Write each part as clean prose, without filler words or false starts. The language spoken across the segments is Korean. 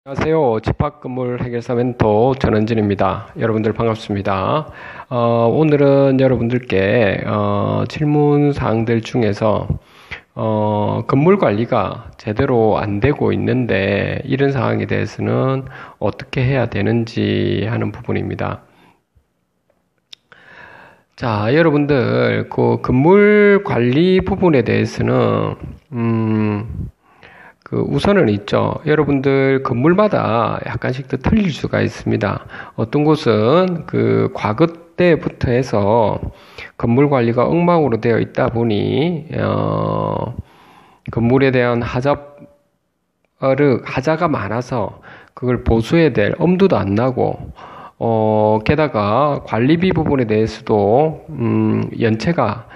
안녕하세요. 집합건물 해결사 멘토 전원진입니다. 여러분들 반갑습니다. 오늘은 여러분들께 질문 사항들 중에서 건물 관리가 제대로 안 되고 있는데 이런 상황에 대해서는 어떻게 해야 되는지 하는 부분입니다. 자, 여러분들 그 건물 관리 부분에 대해서는 우선은 있죠. 여러분들 건물마다 약간씩 더 틀릴 수가 있습니다. 어떤 곳은 그 과거 때부터 해서 건물 관리가 엉망으로 되어 있다 보니 건물에 대한 하자가 많아서 그걸 보수해야 될 엄두도 안 나고 게다가 관리비 부분에 대해서도 연체가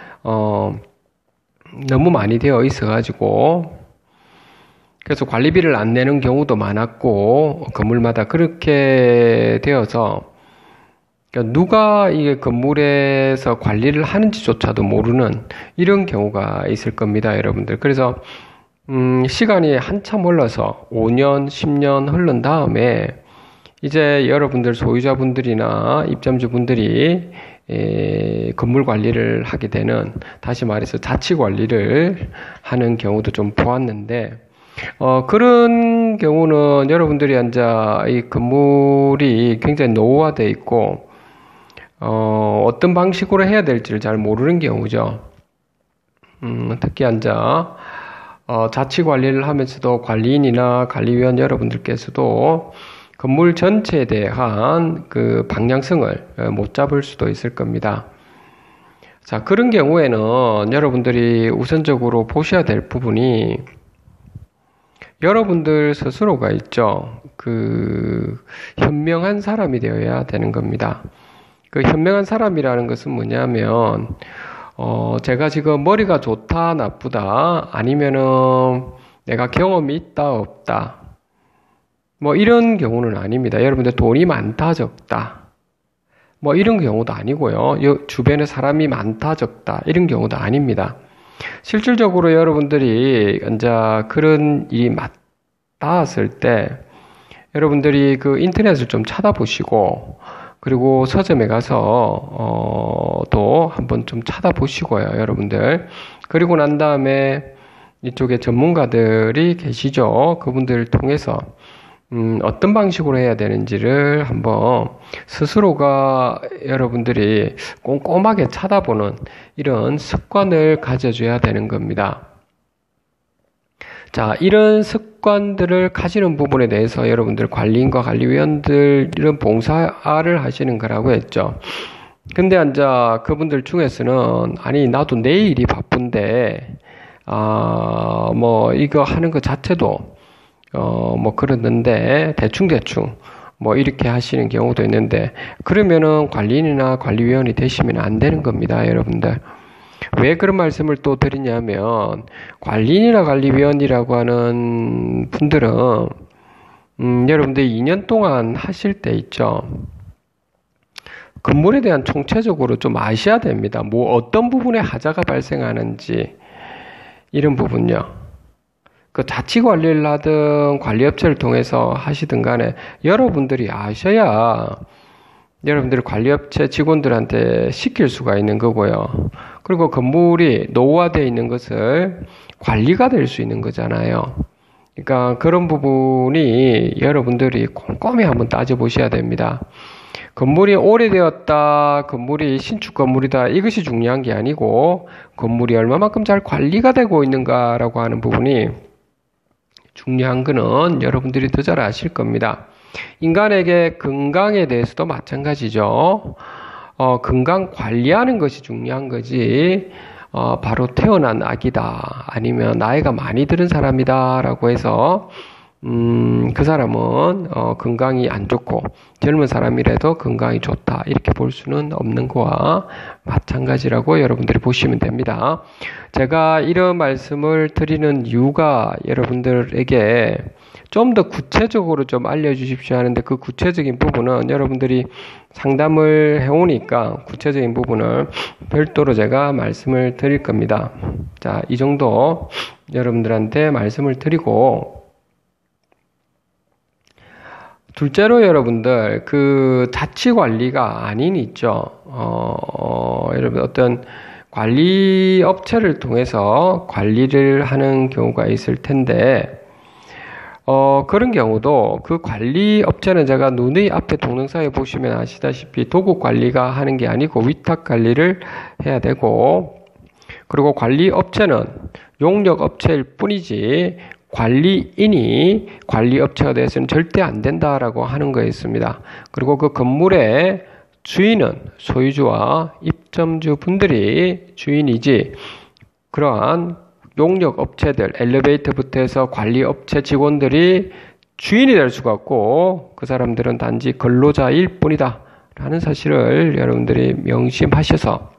너무 많이 되어 있어 가지고 그래서 관리비를 안 내는 경우도 많았고, 건물마다 그렇게 되어서, 그러니까 누가 이게 건물에서 관리를 하는지조차도 모르는 이런 경우가 있을 겁니다, 여러분들. 그래서, 시간이 한참 흘러서 5년, 10년 흐른 다음에, 이제 여러분들 소유자분들이나 입점주분들이 건물 관리를 하게 되는, 다시 말해서 자치 관리를 하는 경우도 좀 보았는데, 그런 경우는 여러분들이 이 건물이 굉장히 노후화되어 있고, 어떤 방식으로 해야 될지를 잘 모르는 경우죠. 특히 자치 관리를 하면서도 관리인이나 관리위원 여러분들께서도 건물 전체에 대한 그 방향성을 못 잡을 수도 있을 겁니다. 자, 그런 경우에는 여러분들이 우선적으로 보셔야 될 부분이 여러분들 스스로가 있죠. 현명한 사람이 되어야 되는 겁니다. 그 현명한 사람이라는 것은 뭐냐면, 제가 지금 머리가 좋다, 나쁘다, 아니면은 내가 경험이 있다, 없다. 뭐 이런 경우는 아닙니다. 여러분들 돈이 많다, 적다. 뭐 이런 경우도 아니고요. 주변에 사람이 많다, 적다. 이런 경우도 아닙니다. 실질적으로 여러분들이 그런 일이 닿았을 때 여러분들이 그 인터넷을 좀 찾아보시고 그리고 서점에 가서 또 한번 좀 찾아보시고요, 여러분들. 그리고 난 다음에 이쪽에 전문가들이 계시죠. 그분들을 통해서 어떤 방식으로 해야 되는지를 한번 스스로가 여러분들이 꼼꼼하게 찾아보는 이런 습관을 가져줘야 되는 겁니다. 자, 이런 습관들을 가지는 부분에 대해서 여러분들 관리인과 관리위원들 이런 봉사를 하시는 거라고 했죠. 근데 그분들 중에서는 나도 내일이 바쁜데 뭐 이거 하는 것 자체도 뭐 그러는데 대충 뭐 이렇게 하시는 경우도 있는데 그러면은 관리인이나 관리위원이 되시면 안 되는 겁니다, 여러분들. 왜 그런 말씀을 또 드리냐면 관리인이나 관리위원이라고 하는 분들은 여러분들 2년 동안 하실 때 있죠. 건물에 대한 총체적으로 좀 아셔야 됩니다. 뭐 어떤 부분에 하자가 발생하는지 이런 부분요. 그 자치 관리를 하든 관리업체를 통해서 하시든 간에 여러분들이 아셔야 여러분들이 관리업체 직원들한테 시킬 수가 있는 거고요. 그리고 건물이 노후화되어 있는 것을 관리가 될 수 있는 거잖아요. 그러니까 그런 부분이 여러분들이 꼼꼼히 한번 따져보셔야 됩니다. 건물이 오래되었다, 건물이 신축 건물이다, 이것이 중요한 게 아니고 건물이 얼마만큼 잘 관리가 되고 있는가라고 하는 부분이 중요한 거는 여러분들이 더 잘 아실 겁니다. 인간에게 건강에 대해서도 마찬가지죠. 건강 관리하는 것이 중요한 거지, 바로 태어난 아기다, 아니면 나이가 많이 들은 사람이다, 라고 해서, 그 사람은, 건강이 안 좋고, 젊은 사람이라도 건강이 좋다, 이렇게 볼 수는 없는 거와 마찬가지라고 여러분들이 보시면 됩니다. 제가 이런 말씀을 드리는 이유가 여러분들에게 좀 더 구체적으로 좀 알려주십시오 하는데 그 구체적인 부분은 여러분들이 상담을 해오니까 구체적인 부분을 별도로 제가 말씀을 드릴 겁니다. 자, 이 정도 여러분들한테 말씀을 드리고 둘째로 여러분들, 그 자치관리가 아닌 있죠. 여러분 어떤 관리 업체를 통해서 관리를 하는 경우가 있을 텐데, 그런 경우도 그 관리 업체는 제가 눈의 앞에 동영상에 보시면 아시다시피 도급 관리가 하는 게 아니고 위탁 관리를 해야 되고, 그리고 관리 업체는 용역 업체일 뿐이지 관리인이 관리 업체가 돼서는 절대 안 된다라고 하는 거 있습니다. 그리고 그 건물의 주인은 소유주와 입점주 분들이 주인이지 그러한 용역 업체들, 엘리베이터부터 해서 관리 업체 직원들이 주인이 될 수가 없고 그 사람들은 단지 근로자일 뿐이다 라는 사실을 여러분들이 명심하셔서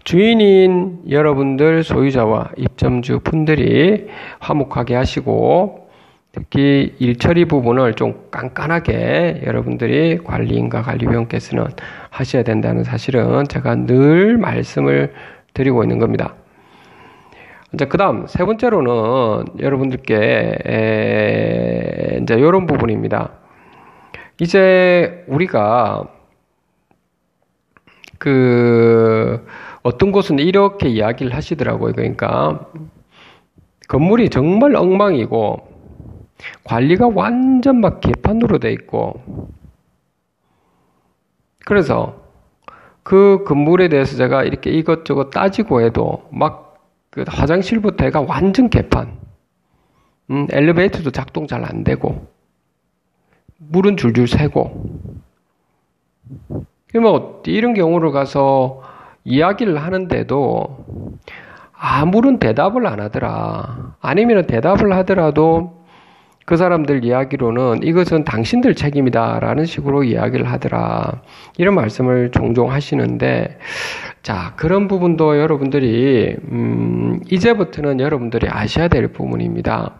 주인인 여러분들 소유자와 입점주 분들이 화목하게 하시고 특히 일처리 부분을 좀 깐깐하게 여러분들이 관리인과 관리위원께서는 하셔야 된다는 사실은 제가 늘 말씀을 드리고 있는 겁니다. 이제 그 다음 세 번째로는 여러분들께 이제 이런 부분입니다. 이제 우리가 어떤 곳은 이렇게 이야기를 하시더라고요. 그러니까 건물이 정말 엉망이고 관리가 완전 막 개판으로 돼 있고 그래서 그 건물에 대해서 제가 이렇게 이것저것 따지고 해도 막 그 화장실부터 해가 완전 개판, 엘리베이터도 작동 잘 안 되고 물은 줄줄 새고 뭐 이런 경우를 가서 이야기를 하는데도 아무런 대답을 안 하더라. 아니면 대답을 하더라도 그 사람들 이야기로는 이것은 당신들 책임이다 라는 식으로 이야기를 하더라. 이런 말씀을 종종 하시는데 자, 그런 부분도 여러분들이 이제부터는 여러분들이 아셔야 될 부분입니다.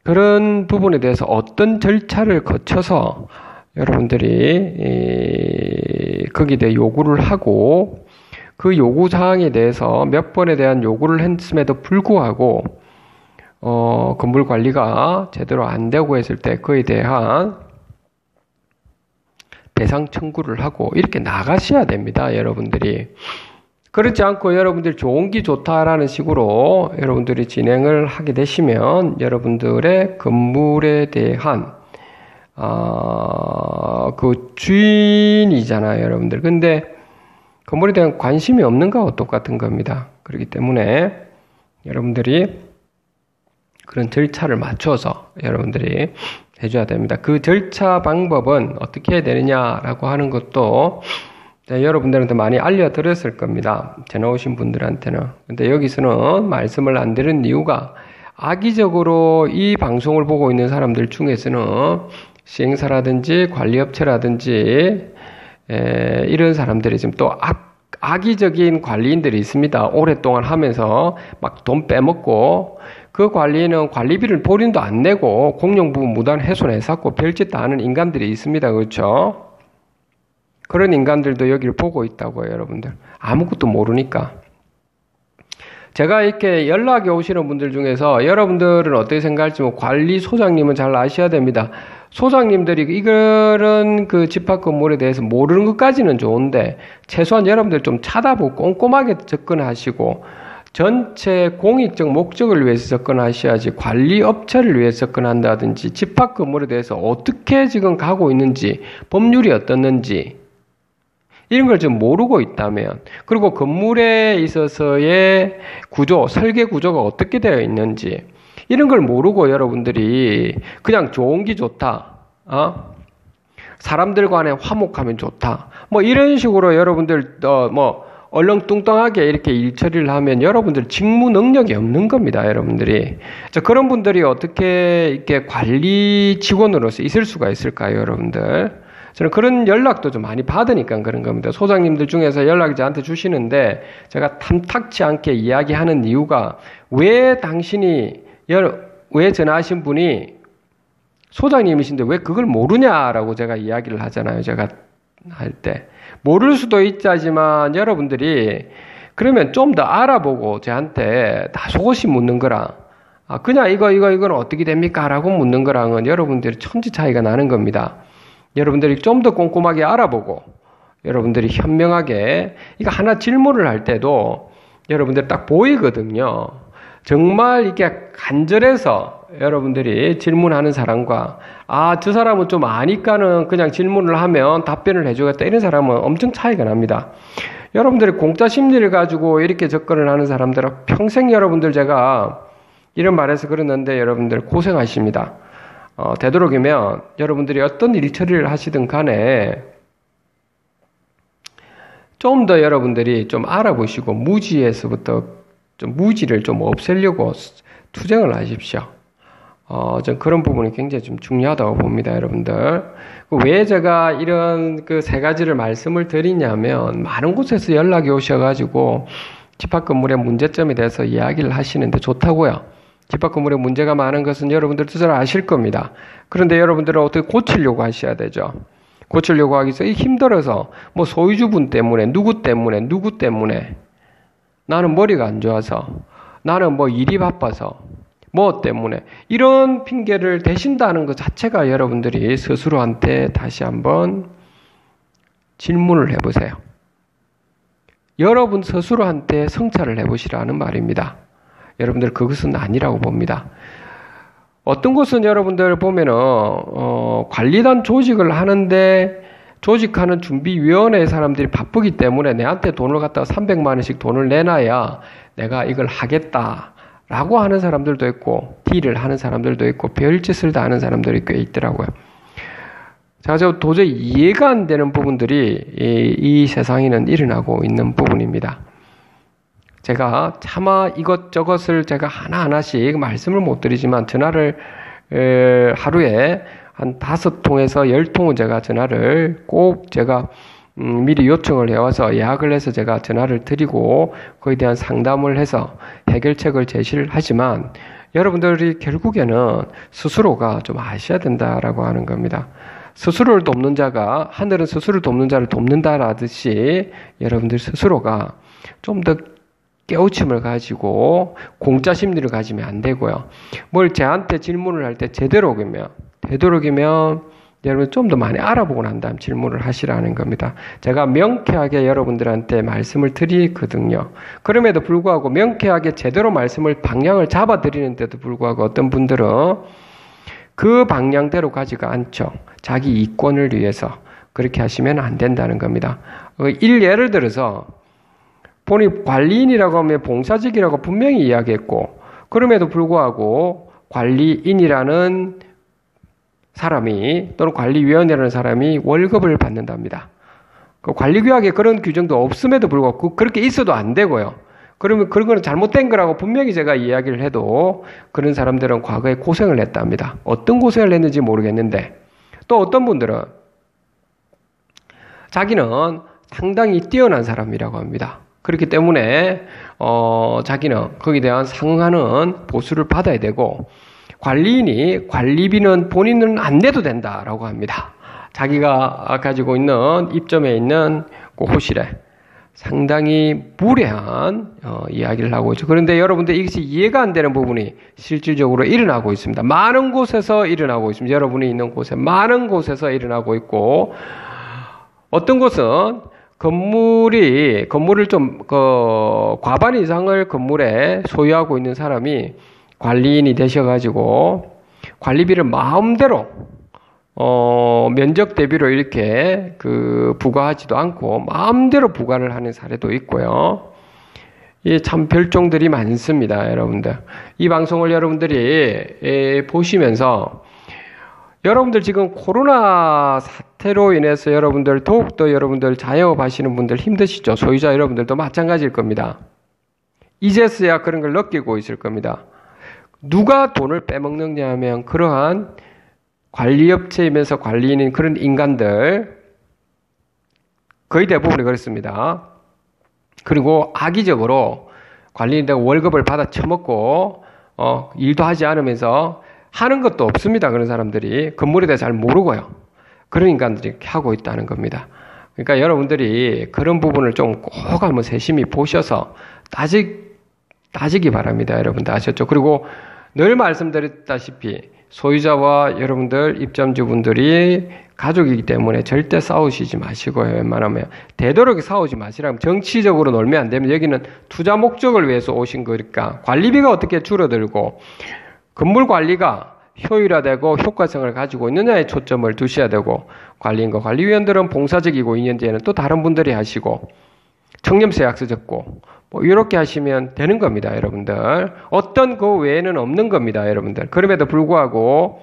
그런 부분에 대해서 어떤 절차를 거쳐서 여러분들이 거기에 대해 요구를 하고 그 요구사항에 대해서 몇 번에 대한 요구를 했음에도 불구하고 건물 관리가 제대로 안 되고 했을 때 그에 대한 배상 청구를 하고 이렇게 나가셔야 됩니다. 여러분들이. 그렇지 않고 여러분들이 좋은 기 좋다라는 식으로 여러분들이 진행을 하게 되시면 여러분들의 건물에 대한 그 주인이잖아요, 여러분들. 근데 건물에 대한 관심이 없는 거하고 똑같은 겁니다. 그렇기 때문에 여러분들이 그런 절차를 맞춰서 여러분들이 해줘야 됩니다. 그 절차 방법은 어떻게 해야 되느냐라고 하는 것도 여러분들한테 많이 알려드렸을 겁니다. 전화 오신 분들한테는. 근데 여기서는 말씀을 안 드린 이유가 악의적으로 이 방송을 보고 있는 사람들 중에서는 시행사라든지 관리업체라든지 이런 사람들이 지금 또 악의적인 관리인들이 있습니다. 오랫동안 하면서 막 돈 빼먹고 그 관리는 관리비를 본인도 안 내고 공용부분 무단 훼손해서 별짓 다 하는 인간들이 있습니다. 그렇죠? 그런 인간들도 여기를 보고 있다고요, 여러분들. 아무것도 모르니까. 제가 이렇게 연락이 오시는 분들 중에서 여러분들은 어떻게 생각할지 관리소장님은 잘 아셔야 됩니다. 소장님들이 이런 그 집합 건물에 대해서 모르는 것까지는 좋은데 최소한 여러분들 좀 찾아보고 꼼꼼하게 접근하시고 전체 공익적 목적을 위해서 접근하셔야지 관리 업체를 위해서 접근한다든지 집합 건물에 대해서 어떻게 지금 가고 있는지 법률이 어떻는지 이런 걸 좀 모르고 있다면 그리고 건물에 있어서의 구조, 설계 구조가 어떻게 되어 있는지 이런 걸 모르고 여러분들이 그냥 좋은 게 좋다. 사람들 간에 화목하면 좋다. 뭐 이런 식으로 여러분들 얼렁뚱땅하게 이렇게 일 처리를 하면 여러분들 직무 능력이 없는 겁니다, 여러분들이. 그런 분들이 어떻게 이렇게 관리 직원으로서 있을 수가 있을까요, 여러분들? 저는 그런 연락도 좀 많이 받으니까 그런 겁니다. 소장님들 중에서 연락이 저한테 주시는데 제가 탐탁치 않게 이야기하는 이유가 왜 전화하신 분이 소장님이신데 왜 그걸 모르냐라고 제가 이야기를 하잖아요. 제가 할 때. 모를 수도 있지만 여러분들이 그러면 좀 더 알아보고 저한테 다 속옷이 묻는 거라. 그냥 이건 어떻게 됩니까? 라고 묻는 거랑은 여러분들이 천지 차이가 나는 겁니다. 여러분들이 좀 더 꼼꼼하게 알아보고, 여러분들이 현명하게, 이거 하나 질문을 할 때도 여러분들 딱 보이거든요. 정말 이게 간절해서 여러분들이 질문하는 사람과, 저 사람은 좀 아니까는 그냥 질문을 하면 답변을 해주겠다. 이런 사람은 엄청 차이가 납니다. 여러분들이 공짜 심리를 가지고 이렇게 접근을 하는 사람들은 평생 여러분들 제가 이런 말해서 그러는데 여러분들 고생하십니다. 되도록이면 여러분들이 어떤 일 처리를 하시든 간에 좀 더 여러분들이 좀 알아보시고 무지에서부터 좀 무지를 좀 없애려고 투쟁을 하십시오. 전 그런 부분이 굉장히 좀 중요하다고 봅니다, 여러분들. 왜 제가 이런 그 세 가지를 말씀을 드리냐면, 많은 곳에서 연락이 오셔가지고, 집합건물의 문제점에 대해서 이야기를 하시는데 좋다고요. 집합건물에 문제가 많은 것은 여러분들도 잘 아실 겁니다. 그런데 여러분들은 어떻게 고치려고 하셔야 되죠. 고치려고 하기 위해서 힘들어서, 뭐 소유주분 때문에, 누구 때문에, 나는 머리가 안 좋아서, 나는 뭐 일이 바빠서, 뭐 때문에 이런 핑계를 대신다는 것 자체가 여러분들이 스스로한테 다시 한번 질문을 해보세요. 여러분 스스로한테 성찰을 해보시라는 말입니다. 여러분들 그것은 아니라고 봅니다. 어떤 곳은 여러분들 보면은 관리단 조직을 하는데 조직하는 준비위원회 사람들이 바쁘기 때문에 내한테 돈을 갖다가 300만 원씩 돈을 내놔야 내가 이걸 하겠다 라고 하는 사람들도 있고, 딜을 하는 사람들도 있고, 별짓을 다 하는 사람들이 꽤 있더라고요. 저 도저히 이해가 안 되는 부분들이 이 세상에는 일어나고 있는 부분입니다. 제가 차마 이것저것을 제가 하나하나씩 말씀을 못 드리지만, 전화를 하루에 한 5통에서 10통은 제가 전화를 꼭 제가 미리 요청을 해와서 예약을 해서 제가 전화를 드리고 거기에 대한 상담을 해서 해결책을 제시를 하지만 여러분들이 결국에는 스스로가 좀 아셔야 된다라고 하는 겁니다. 스스로를 돕는 자가 하늘은 스스로를 돕는 자를 돕는다라듯이 여러분들 스스로가 좀 더 깨우침을 가지고 공짜 심리를 가지면 안 되고요. 뭘 저한테 질문을 할 때 되도록이면 여러분 좀 더 많이 알아보고 난 다음 질문을 하시라는 겁니다. 제가 명쾌하게 여러분들한테 말씀을 드리거든요. 그럼에도 불구하고 명쾌하게 제대로 방향을 잡아드리는데도 불구하고 어떤 분들은 그 방향대로 가지가 않죠. 자기 이권을 위해서 그렇게 하시면 안 된다는 겁니다. 예를 들어서 본인 관리인이라고 하면 봉사직이라고 분명히 이야기했고, 그럼에도 불구하고 관리인이라는 사람이 또는 관리위원회라는 사람이 월급을 받는답니다. 그 관리규약에 그런 규정도 없음에도 불구하고 그렇게 있어도 안 되고요. 그러면 그런 거는 잘못된 거라고 분명히 제가 이야기를 해도 그런 사람들은 과거에 고생을 했답니다. 어떤 고생을 했는지 모르겠는데, 또 어떤 분들은 자기는 상당히 뛰어난 사람이라고 합니다. 그렇기 때문에 자기는 거기에 대한 상응하는 보수를 받아야 되고, 관리인이 관리비는 본인은 안 내도 된다라고 합니다. 자기가 가지고 있는 입점에 있는 그 호실에 상당히 무례한 이야기를 하고 있죠. 그런데 여러분들 이것이 이해가 안 되는 부분이 실질적으로 일어나고 있습니다. 많은 곳에서 일어나고 있습니다. 여러분이 있는 곳에 많은 곳에서 일어나고 있고, 어떤 곳은 건물을 좀 과반 이상을 건물에 소유하고 있는 사람이 관리인이 되셔가지고 관리비를 마음대로 면적 대비로 이렇게 부과하지도 않고 마음대로 부과를 하는 사례도 있고요. 이 참 별종들이 많습니다, 여러분들. 이 방송을 여러분들이 보시면서 여러분들 지금 코로나 사태로 인해서 여러분들 더욱더 여러분들 자영업 하시는 분들 힘드시죠? 소유자 여러분들도 마찬가지일 겁니다. 이제서야 그런 걸 느끼고 있을 겁니다. 누가 돈을 빼먹느냐 하면 그러한 관리업체이면서 관리인인 그런 인간들, 거의 대부분이 그렇습니다. 그리고 악의적으로 관리인들과 월급을 받아 처먹고 일도 하지 않으면서 하는 것도 없습니다. 그런 사람들이 건물에 대해 잘 모르고요. 그런 인간들이 이렇게 하고 있다는 겁니다. 그러니까 여러분들이 그런 부분을 좀 꼭 한번 세심히 보셔서 따지기 바랍니다. 여러분들 아셨죠? 그리고 늘 말씀드렸다시피 소유자와 여러분들 입점주분들이 가족이기 때문에 절대 싸우시지 마시고요. 웬만하면 되도록 싸우지 마시라면 정치적으로 놀면 안 되면 여기는 투자 목적을 위해서 오신 거니까 관리비가 어떻게 줄어들고 건물 관리가 효율화되고 효과성을 가지고 있느냐에 초점을 두셔야 되고 관리인과 관리위원들은 봉사적이고 2년 뒤에는 또 다른 분들이 하시고 청렴세 약서 적고 뭐 이렇게 하시면 되는 겁니다. 여러분들 어떤 그 외에는 없는 겁니다. 여러분들 그럼에도 불구하고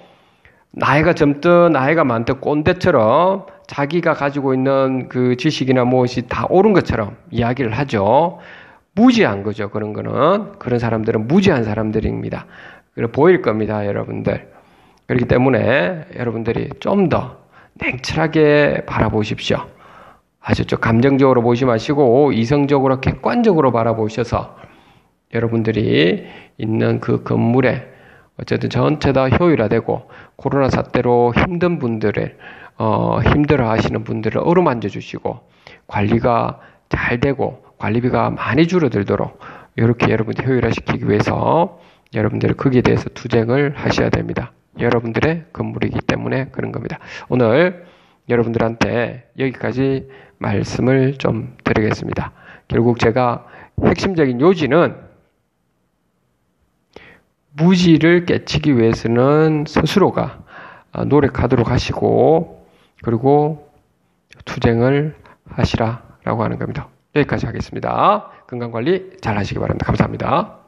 나이가 젊든 나이가 많든 꼰대처럼 자기가 가지고 있는 그 지식이나 무엇이 다 옳은 것처럼 이야기를 하죠. 무지한 거죠. 그런 거는 그런 사람들은 무지한 사람들입니다. 그래 보일 겁니다. 여러분들 그렇기 때문에 여러분들이 좀 더 냉철하게 바라보십시오. 아셨죠? 감정적으로 보지 마시고 이성적으로 객관적으로 바라보셔서 여러분들이 있는 그 건물에 어쨌든 전체 다 효율화되고 코로나 사태로 힘든 분들을 힘들어 하시는 분들을 어루만져 주시고 관리가 잘 되고 관리비가 많이 줄어들도록 이렇게 여러분들 효율화시키기 위해서 여러분들이 거기에 대해서 투쟁을 하셔야 됩니다. 여러분들의 건물이기 때문에 그런 겁니다. 오늘 여러분들한테 여기까지 말씀을 좀 드리겠습니다. 결국 제가 핵심적인 요지는 무지를 깨치기 위해서는 스스로가 노력하도록 하시고 그리고 투쟁을 하시라라고 하는 겁니다. 여기까지 하겠습니다. 건강관리 잘 하시기 바랍니다. 감사합니다.